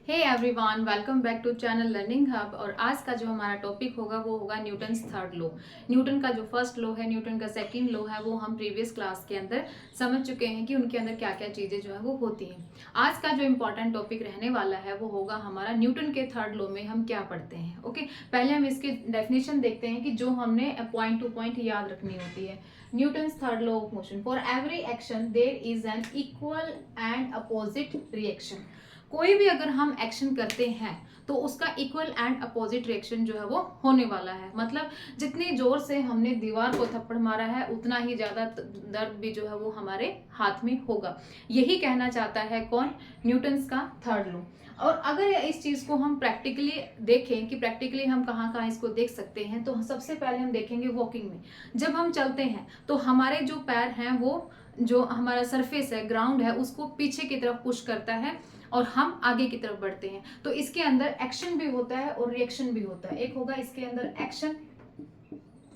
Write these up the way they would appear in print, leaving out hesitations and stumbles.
Hey everyone, welcome back to channel learning hub. और आज का जो हमारा टॉपिक होगा वो होगा न्यूटन्स थर्ड लॉ। न्यूटन का जो फर्स्ट लॉ है, न्यूटन का सेकंड लॉ है, वो हम प्रीवियस क्लास के अंदर समझ चुके हैं कि उनके अंदर क्या क्या चीज़ें जो है वो होती हैं। आज का जो इम्पोर्टेंट टॉपिक रहने वाला है वो होगा हमारा न्यूटन के थर्ड लॉ में हम क्या पढ़ते हैं। ओके, पहले हम इसकी डेफिनेशन देखते हैं कि जो हमने पॉइंट टू पॉइंट याद रखनी होती है। Newton's third law of motion, for every action there is an equal and opposite reaction. कोई भी अगर हम एक्शन करते हैं तो उसका इक्वल एंड अपोजिट रिएक्शन जो है वो होने वाला है। मतलब जितनी जोर से हमने दीवार को थप्पड़ मारा है उतना ही ज्यादा दर्द भी जो है वो हमारे हाथ में होगा। यही कहना चाहता है कौन? न्यूटन्स का थर्ड लॉ। और अगर इस चीज को हम प्रैक्टिकली देखें कि प्रैक्टिकली हम कहाँ कहाँ इसको देख सकते हैं, तो सबसे पहले हम देखेंगे वॉकिंग में। जब हम चलते हैं तो हमारे जो पैर हैं वो जो हमारा सरफेस है, ग्राउंड है, उसको पीछे की तरफ पुश करता है और हम आगे की तरफ बढ़ते हैं। तो इसके अंदर एक्शन भी होता है और रिएक्शन भी होता है। एक होगा इसके अंदर एक्शन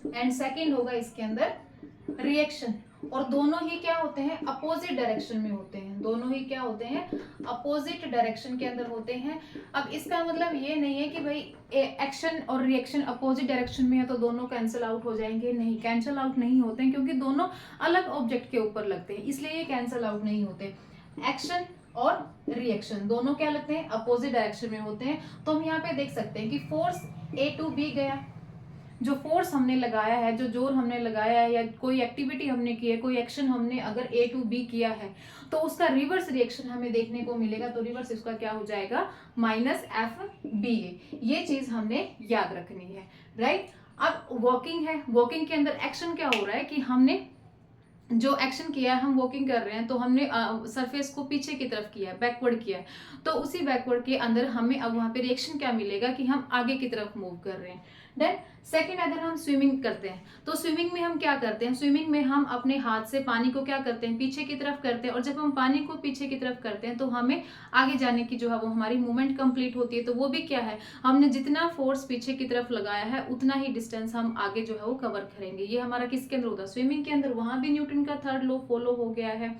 एंड सेकंड होगा इसके अंदर रिएक्शन। और दोनों ही क्या होते हैं? अपोजिट डायरेक्शन में होते हैं। दोनों ही क्या होते हैं? अपोजिट डायरेक्शन के अंदर होते हैं। अब इसका मतलब ये नहीं है कि भाई एक्शन और रिएक्शन अपोजिट डायरेक्शन में है तो दोनों कैंसिल आउट हो जाएंगे। नहीं, कैंसिल आउट नहीं होते हैं, क्योंकि दोनों अलग ऑब्जेक्ट के ऊपर लगते हैं, इसलिए ये कैंसिल आउट नहीं होते। एक्शन और रिएक्शन दोनों क्या लगते हैं? अपोजिट डायरेक्शन में होते हैं। तो हम यहाँ पे देख सकते हैं कि फोर्स ए टू बी गया, जो फोर्स हमने लगाया है, जो जोर हमने लगाया है, या कोई एक्टिविटी हमने की है, कोई एक्शन हमने अगर ए टू बी किया है, तो उसका रिवर्स रिएक्शन हमें देखने को मिलेगा। तो रिवर्स इसका क्या हो जाएगा? माइनस एफ बी ए। ये चीज हमने याद रखनी है, राइट। अब वॉकिंग है, वॉकिंग के अंदर एक्शन क्या हो रहा है कि हमने जो एक्शन किया है, हम वॉकिंग कर रहे हैं तो हमने सरफेस को पीछे की तरफ किया है, बैकवर्ड किया है। तो उसी बैकवर्ड के अंदर हमें अब वहां पे रिएक्शन क्या मिलेगा कि हम आगे की तरफ मूव कर रहे हैं। देन सेकंड, अगर हम स्विमिंग करते हैं तो स्विमिंग में हम क्या करते हैं? स्विमिंग में हम अपने हाथ से पानी को क्या करते हैं? पीछे की तरफ करते हैं। और जब हम पानी को पीछे की तरफ करते हैं तो हमें आगे जाने की जो है वो हमारी मूवमेंट कंप्लीट होती है। तो वो भी क्या है? हमने जितना फोर्स पीछे की तरफ लगाया है उतना ही डिस्टेंस हम आगे जो है वो कवर करेंगे। ये हमारा किसके अंदर होता है? स्विमिंग के अंदर। वहां भी न्यूटन का थर्ड लॉ फॉलो हो गया है।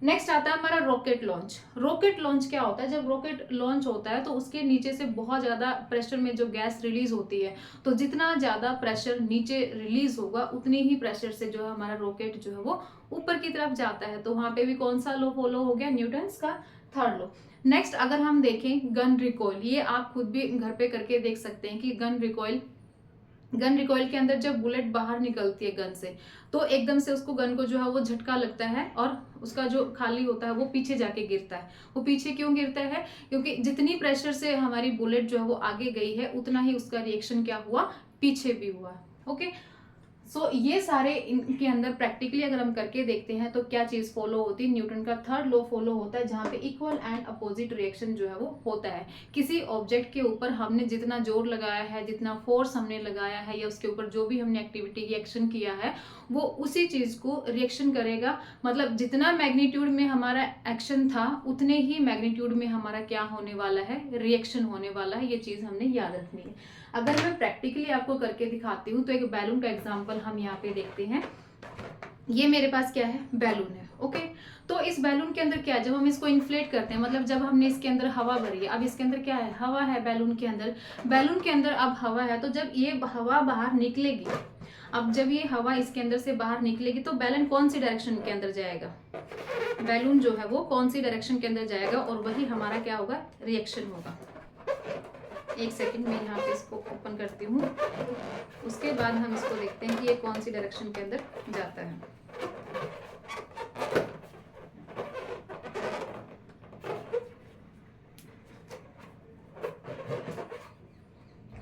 नेक्स्ट आता है हमारा रॉकेट लॉन्च। रॉकेट लॉन्च क्या होता है? जब रॉकेट लॉन्च होता है तो उसके नीचे से बहुत ज्यादा प्रेशर में जो गैस रिलीज होती है, तो जितना ज्यादा प्रेशर नीचे रिलीज होगा उतनी ही प्रेशर से जो है हमारा रॉकेट जो है वो ऊपर की तरफ जाता है। तो वहां पे भी कौन सा लॉ फॉलो हो गया? न्यूटन्स का थर्ड लॉ। नेक्स्ट अगर हम देखें गन रिकॉइल, ये आप खुद भी घर पे करके देख सकते हैं कि गन रिकॉइल के अंदर जब बुलेट बाहर निकलती है गन से, तो एकदम से उसको गन को जो है वो झटका लगता है और उसका जो खाली होता है वो पीछे जाके गिरता है। वो पीछे क्यों गिरता है? क्योंकि जितनी प्रेशर से हमारी बुलेट जो है वो आगे गई है उतना ही उसका रिएक्शन क्या हुआ? पीछे भी हुआ। ओके, सो ये सारे इनके अंदर प्रैक्टिकली अगर हम करके देखते हैं तो क्या चीज फॉलो होती है? न्यूटन का थर्ड लॉ फॉलो होता है, जहाँ पे इक्वल एंड अपोजिट रिएक्शन जो है वो होता है। किसी ऑब्जेक्ट के ऊपर हमने जितना जोर लगाया है, जितना फोर्स हमने लगाया है, या उसके ऊपर जो भी हमने एक्टिविटी की एक्शन किया है, वो उसी चीज को रिएक्शन करेगा। मतलब जितना मैग्नीट्यूड में हमारा एक्शन था उतने ही मैग्नीट्यूड में हमारा क्या होने वाला है? रिएक्शन होने वाला है। ये चीज हमने याद रखनी है। अगर मैं प्रैक्टिकली आपको करके दिखाती हूँ तो एक बैलून का एग्जांपल हम यहाँ पे देखते हैं। ये मेरे पास क्या है? बैलून है। ओके, तो इस बैलून के अंदर क्या है? जब हम इसको इन्फ्लेट करते हैं, मतलब जब हमने इसके अंदर हवा भरी है, अब इसके अंदर क्या है? हवा है बैलून के अंदर। बैलून के अंदर अब हवा है, तो जब ये हवा बाहर निकलेगी, अब जब ये हवा इसके अंदर से बाहर निकलेगी तो बैलून कौन सी डायरेक्शन के अंदर जाएगा? बैलून जो है वो कौन सी डायरेक्शन के अंदर जाएगा? और वही हमारा क्या होगा? रिएक्शन होगा। एक सेकंड में यहाँ पे इसको ओपन करती हूँ, उसके बाद हम इसको देखते हैं कि ये कौन सी डायरेक्शन के अंदर जाता है।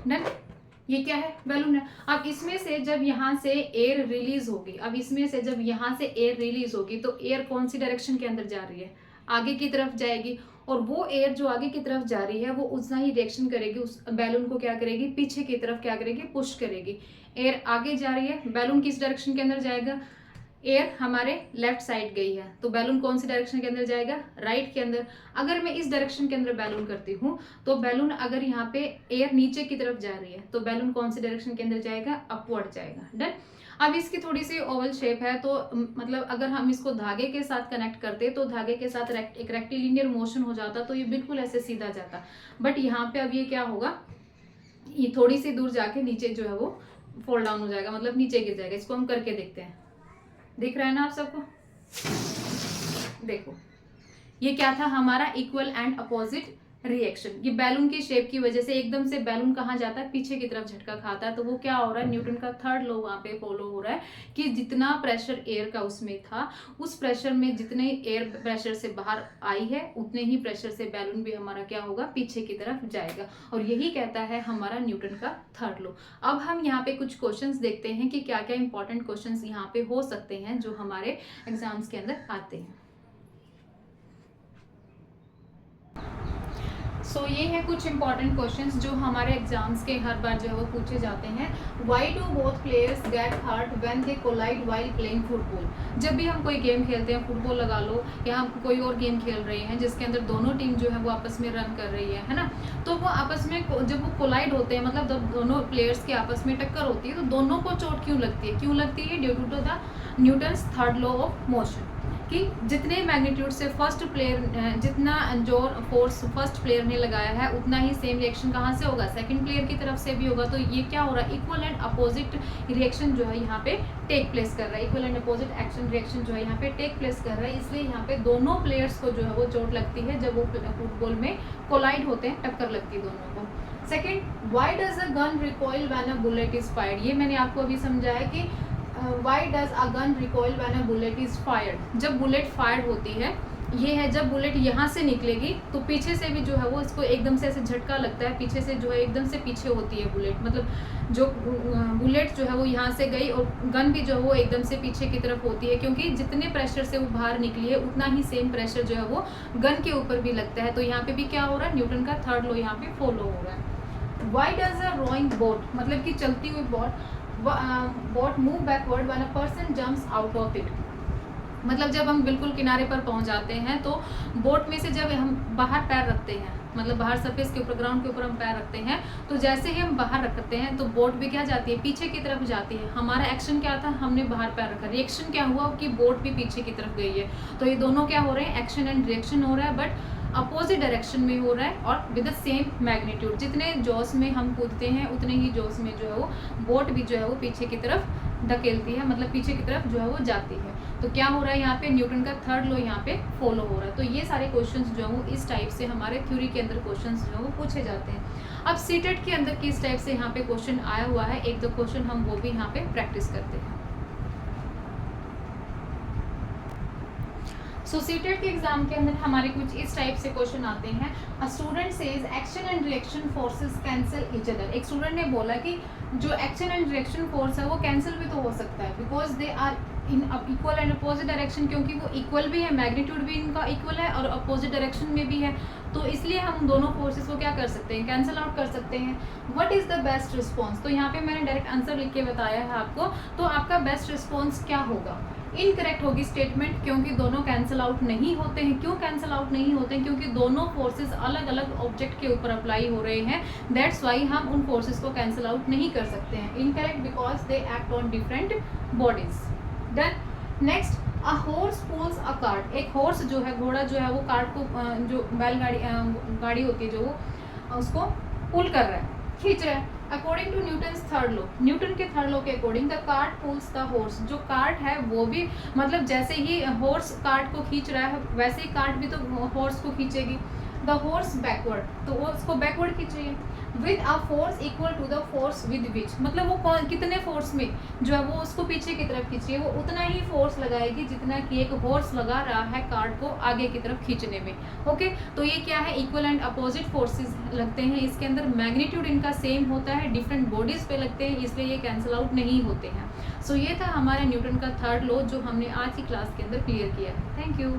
डन। ये क्या है? बैलून है। अब इसमें से जब यहाँ से एयर रिलीज होगी, अब इसमें से जब यहाँ से एयर रिलीज होगी तो एयर कौन सी डायरेक्शन के अंदर जा रही है? आगे की तरफ जाएगी। और वो एयर जो आगे की तरफ जा रही है वो उतना ही रिएक्शन करेगी, उस बैलून को क्या करेगी? पीछे की तरफ क्या करेगी? पुश करेगी। एयर आगे जा रही है, बैलून किस डायरेक्शन के अंदर जाएगा? एयर हमारे लेफ्ट साइड गई है, तो बैलून कौन सी डायरेक्शन के अंदर जाएगा? राइट के अंदर। अगर मैं इस डायरेक्शन के अंदर बैलून करती हूँ तो बैलून, अगर यहाँ पे एयर नीचे की तरफ जा रही है तो बैलून कौन सी डायरेक्शन के अंदर जाएगा? अपवर्ड जाएगा। डन। अब इसकी थोड़ी सी ओवल शेप है, तो मतलब अगर हम इसको धागे के साथ कनेक्ट करते तो धागे के साथ एक रेक्टिलिनियर मोशन हो जाता, तो ये बिल्कुल ऐसे सीधा जाता। बट यहाँ पे अब ये क्या होगा, ये थोड़ी सी दूर जाके नीचे जो है वो फॉल डाउन हो जाएगा, मतलब नीचे गिर जाएगा। इसको हम करके देखते हैं, दिख रहा है ना आप सबको? देखो ये क्या था हमारा, इक्वल एंड अपोजिट रिएक्शन। ये बैलून की शेप की वजह से एकदम से बैलून कहाँ जाता है, पीछे की तरफ झटका खाता है। तो वो क्या हो रहा है, न्यूटन का थर्ड लॉ वहां पे फॉलो हो रहा है कि जितना प्रेशर एयर का उसमें था, उस प्रेशर में जितने एयर प्रेशर से बाहर आई है उतने ही प्रेशर से बैलून भी हमारा क्या होगा, पीछे की तरफ जाएगा। और यही कहता है हमारा न्यूटन का थर्ड लॉ। अब हम यहाँ पे कुछ क्वेश्चंस देखते हैं कि क्या क्या इंपॉर्टेंट क्वेश्चंस यहाँ पे हो सकते हैं जो हमारे एग्जाम्स के अंदर आते हैं। सो ये है कुछ इंपॉर्टेंट क्वेश्चंस जो हमारे एग्जाम्स के हर बार जो है वो पूछे जाते हैं। Why do both players get hurt when they collide while playing football. जब भी हम कोई गेम खेलते हैं, फुटबॉल लगा लो या हम कोई और गेम खेल रहे हैं जिसके अंदर दोनों टीम जो है वो आपस में रन कर रही है ना, तो वो आपस में जब वो कोलाइड होते हैं, मतलब जब दोनों प्लेयर्स की आपस में टक्कर होती है, तो दोनों को चोट क्यों लगती है? क्यों लगती है? Due to the Newton's third law of motion, कि जितने मैग्नीट्यूड से फर्स्ट प्लेयर, जितना जो फोर्स फर्स्ट प्लेयर ने लगाया है उतना ही सेम रिएक्शन कहाँ से होगा, सेकंड प्लेयर की तरफ से भी होगा। तो ये क्या हो रहा है, इक्वल एंड अपोजिट रिएक्शन जो है यहाँ पे टेक प्लेस कर रहा है, equal and opposite action reaction जो है यहाँ पे टेक प्लेस कर रहा है। इसलिए यहाँ पे दोनों प्लेयर्स को जो है वो चोट लगती है जब वो फुटबॉल में कोलाइड होते हैं, टक्कर लगती है दोनों को। Second, Y does a gun recoil when a bullet is fired. ये मैंने आपको अभी समझाया कि Y does a gun recoil when a bullet is fired. जब बुलेट फायर्ड होती है, ये है जब बुलेट यहाँ से निकलेगी तो पीछे से भी जो है वो इसको एकदम से ऐसे झटका लगता है, पीछे से जो है एकदम से पीछे होती है बुलेट, मतलब जो बुलेट जो है वो यहाँ से गई और गन भी जो है वो एकदम से पीछे की तरफ होती है, क्योंकि जितने प्रेशर से वो बाहर निकली है उतना ही सेम प्रेशर जो है वो गन के ऊपर भी लगता है। तो यहाँ पे भी क्या हो रहा है, न्यूटन का थर्ड लॉ यहाँ पे फॉलो हो रहा है। Why does a rowing boat, मतलब कि चलती हुई boat move backward when a person jumps out of it. मतलब जब हम बिल्कुल किनारे पर पहुंच जाते हैं तो बोट में से जब हम बाहर पैर रखते हैं, मतलब बाहर सरफेस के ऊपर, ग्राउंड के ऊपर हम पैर रखते हैं, तो जैसे ही हम बाहर रखते हैं तो बोट भी क्या जाती है, पीछे की तरफ जाती है। हमारा एक्शन क्या था, हमने बाहर पैर रखा, रिएक्शन क्या हुआ कि बोट भी पीछे की तरफ गई है। तो ये दोनों क्या हो रहे हैं, एक्शन एंड रिएक्शन हो रहा है, बट अपोजिट डायरेक्शन में हो रहा है और विद द सेम मैग्नीट्यूड। जितने जोश में हम कूदते हैं उतने ही जोश में जो है वो बोट भी जो है वो पीछे की तरफ धकेलती है, मतलब पीछे की तरफ जो है वो जाती है। तो क्या हो रहा है यहाँ पे, न्यूटन का थर्ड लॉ यहाँ पे फॉलो हो रहा है। तो ये सारे क्वेश्चंस जो है वो इस टाइप से हमारे थ्योरी के अंदर क्वेश्चंस जो है वो पूछे जाते हैं। अब सीटेट के अंदर किस टाइप से यहाँ पे क्वेश्चन आया हुआ है, एक दो क्वेश्चन हम वो भी यहाँ पे प्रैक्टिस करते हैं। सो सीटेट के एग्जाम के अंदर हमारे कुछ इस टाइप से क्वेश्चन आते हैं। A student says action and reaction forces cancel each other. एक स्टूडेंट ने बोला कि जो एक्शन एंड रिएक्शन फोर्स है वो कैंसिल भी तो हो सकता है, because they are in equal and opposite direction, क्योंकि वो इक्वल भी है, मैग्नीट्यूड भी इनका इक्वल है और अपोजिट डायरेक्शन में भी है। तो इसलिए हम दोनों फोर्सेस को क्या कर सकते हैं, कैंसिल आउट कर सकते हैं। What is the best response, तो यहाँ पे मैंने डायरेक्ट आंसर लिख के बताया है आपको। तो आपका बेस्ट रिस्पॉन्स क्या होगा, इनकरेक्ट होगी स्टेटमेंट, क्योंकि दोनों कैंसिल आउट नहीं होते हैं। क्यों कैंसिल आउट नहीं होते हैं, क्योंकि दोनों फोर्सेस अलग अलग ऑब्जेक्ट के ऊपर अप्लाई हो रहे हैं, दैट्स वाई हम उन फोर्सेस को कैंसिल आउट नहीं कर सकते हैं। Incorrect because they act on different bodies. Then next, a horse pulls a cart. एक हॉर्स जो है, घोड़ा जो है वो कार्ट को, जो बैलगाड़ी गाड़ी होती है जो वो उसको पुल कर रहा है, खींच रहा है। According to Newton's third law, Newton के थर्ड लॉ के according the cart pulls the horse. जो कार्ट है वो भी, मतलब जैसे ही हॉर्स कार्ट को खींच रहा है वैसे ही कार्ट भी तो हॉर्स को खींचेगी। द हॉर्स बैकवर्ड, तो वो उसको बैकवर्ड खींच रही है। With a force equal to the force with which, मतलब वो कितने फोर्स में जो है वो उसको पीछे की तरफ खींच रही है, वो उतना ही फोर्स लगाएगी जितना कि एक हॉर्स लगा रहा है कार्ट को आगे की तरफ खींचने में। ओके, तो ये क्या है, इक्वल एंड अपोजिट फोर्सेस लगते हैं इसके अंदर, मैग्नीट्यूड इनका सेम होता है, डिफरेंट बॉडीज पे लगते हैं, इसलिए ये कैंसिल आउट नहीं होते हैं। सो ये था हमारा न्यूटन का थर्ड लॉ जो हमने आज की क्लास के अंदर क्लियर किया है। Thank you.